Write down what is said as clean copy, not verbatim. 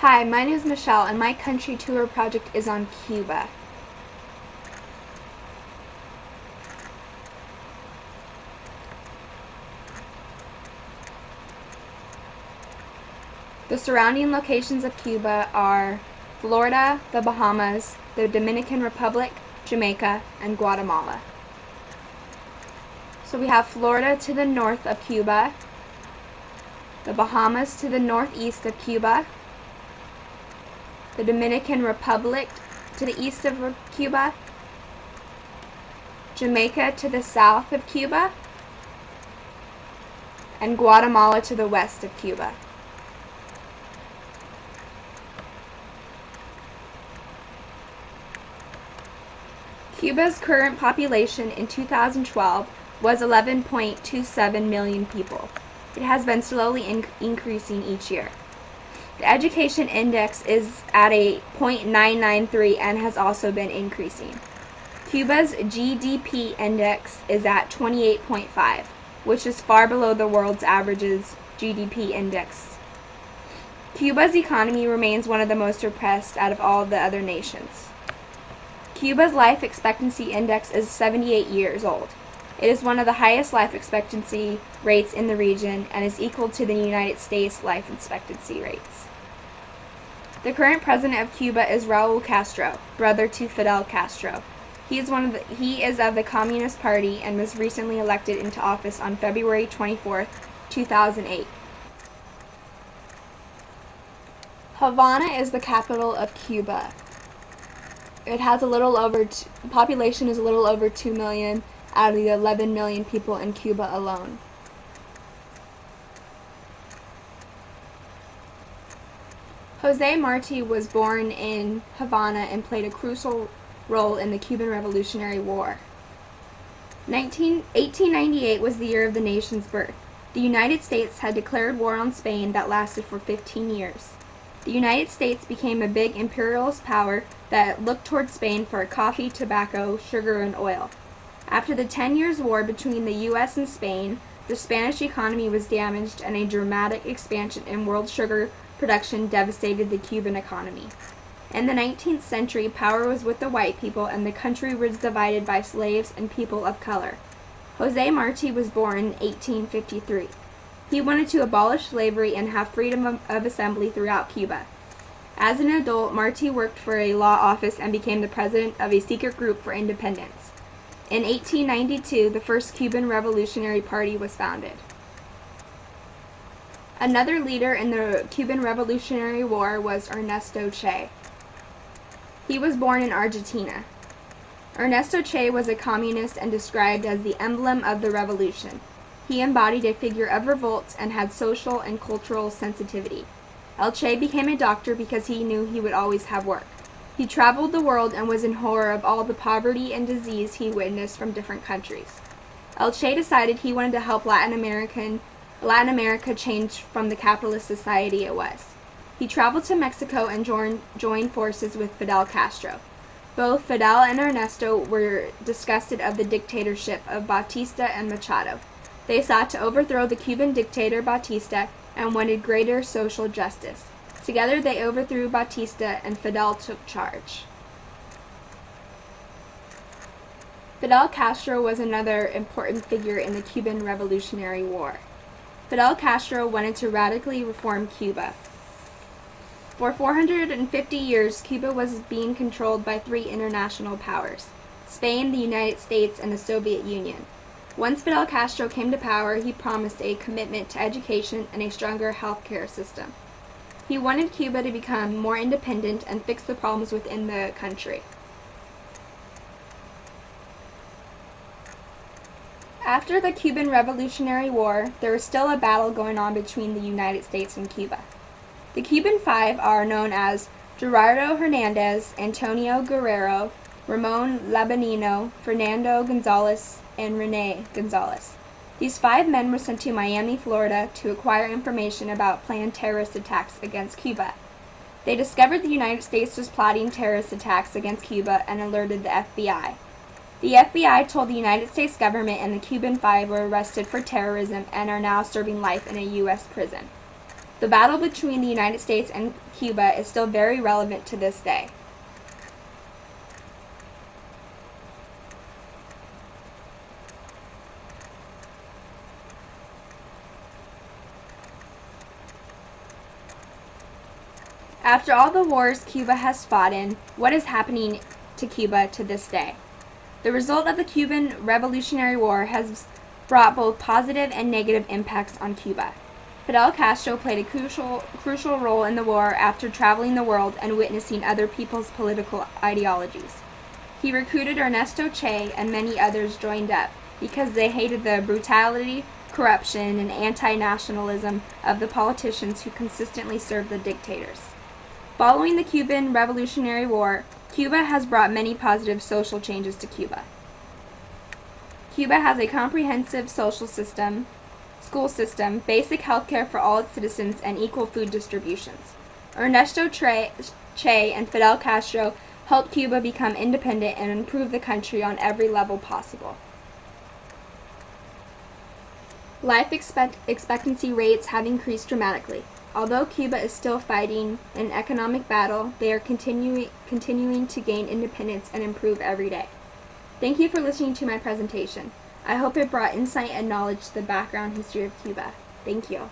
Hi, my name is Michelle, and my country tour project is on Cuba. The surrounding locations of Cuba are Florida, the Bahamas, the Dominican Republic, Jamaica, and Guatemala. So we have Florida to the north of Cuba, the Bahamas to the northeast of Cuba, the Dominican Republic to the east of Cuba, Jamaica to the south of Cuba, and Guatemala to the west of Cuba. Cuba's current population in 2012 was 11.27 million people. It has been slowly increasing each year. The education index is at a 0.993 and has also been increasing. Cuba's GDP index is at 28.5, which is far below the world's average's GDP index. Cuba's economy remains one of the most repressed out of all the other nations. Cuba's life expectancy index is 78 years old. It is one of the highest life expectancy rates in the region and is equal to the United States life expectancy rates. The current president of Cuba is Raul Castro, brother to Fidel Castro. He is of the Communist Party and was recently elected into office on February 24, 2008. Havana is the capital of Cuba. It has population is a little over 2 million out of the 11 million people in Cuba alone. Jose Marti was born in Havana and played a crucial role in the Cuban Revolutionary War. 1898 was the year of the nation's birth. The United States had declared war on Spain that lasted for 15 years. The United States became a big imperialist power that looked toward Spain for coffee, tobacco, sugar, and oil. After the 10 Years' War between the U.S. and Spain, the Spanish economy was damaged and a dramatic expansion in world sugar production devastated the Cuban economy. In the 19th century, power was with the white people and the country was divided by slaves and people of color. Jose Marti was born in 1853. He wanted to abolish slavery and have freedom of assembly throughout Cuba. As an adult, Marti worked for a law office and became the president of a secret group for independence. In 1892, the first Cuban Revolutionary Party was founded. Another leader in the Cuban Revolutionary War was Ernesto Che. He was born in Argentina. Ernesto Che was a communist and described as the emblem of the revolution. He embodied a figure of revolt and had social and cultural sensitivity. El Che became a doctor because he knew he would always have work. He traveled the world and was in horror of all the poverty and disease he witnessed from different countries. El Che decided he wanted to help Latin America change from the capitalist society it was. He traveled to Mexico and joined forces with Fidel Castro. Both Fidel and Ernesto were disgusted of the dictatorship of Batista and Machado. They sought to overthrow the Cuban dictator Batista and wanted greater social justice. Together they overthrew Batista and Fidel took charge. Fidel Castro was another important figure in the Cuban Revolutionary War. Fidel Castro wanted to radically reform Cuba. For 450 years, Cuba was being controlled by three international powers: Spain, the United States, and the Soviet Union. Once Fidel Castro came to power, he promised a commitment to education and a stronger healthcare system. He wanted Cuba to become more independent and fix the problems within the country. After the Cuban Revolutionary War, there was still a battle going on between the United States and Cuba. The Cuban Five are known as Gerardo Hernandez, Antonio Guerrero, Ramon Labanino, Fernando Gonzalez, and Rene Gonzalez. These 5 men were sent to Miami, Florida to acquire information about planned terrorist attacks against Cuba. They discovered the United States was plotting terrorist attacks against Cuba and alerted the FBI. The FBI told the United States government, and the Cuban Five were arrested for terrorism and are now serving life in a U.S. prison. The battle between the United States and Cuba is still very relevant to this day. After all the wars Cuba has fought in, what is happening to Cuba to this day? The result of the Cuban Revolutionary War has brought both positive and negative impacts on Cuba. Fidel Castro played a crucial role in the war after traveling the world and witnessing other people's political ideologies. He recruited Ernesto Che, and many others joined up because they hated the brutality, corruption, and anti-nationalism of the politicians who consistently served the dictators. Following the Cuban Revolutionary War, Cuba has brought many positive social changes to Cuba. Cuba has a comprehensive social system, school system, basic health care for all its citizens, and equal food distributions. Ernesto Che and Fidel Castro helped Cuba become independent and improve the country on every level possible. Life expectancy rates have increased dramatically. Although Cuba is still fighting an economic battle, they are continuing to gain independence and improve every day. Thank you for listening to my presentation. I hope it brought insight and knowledge to the background history of Cuba. Thank you.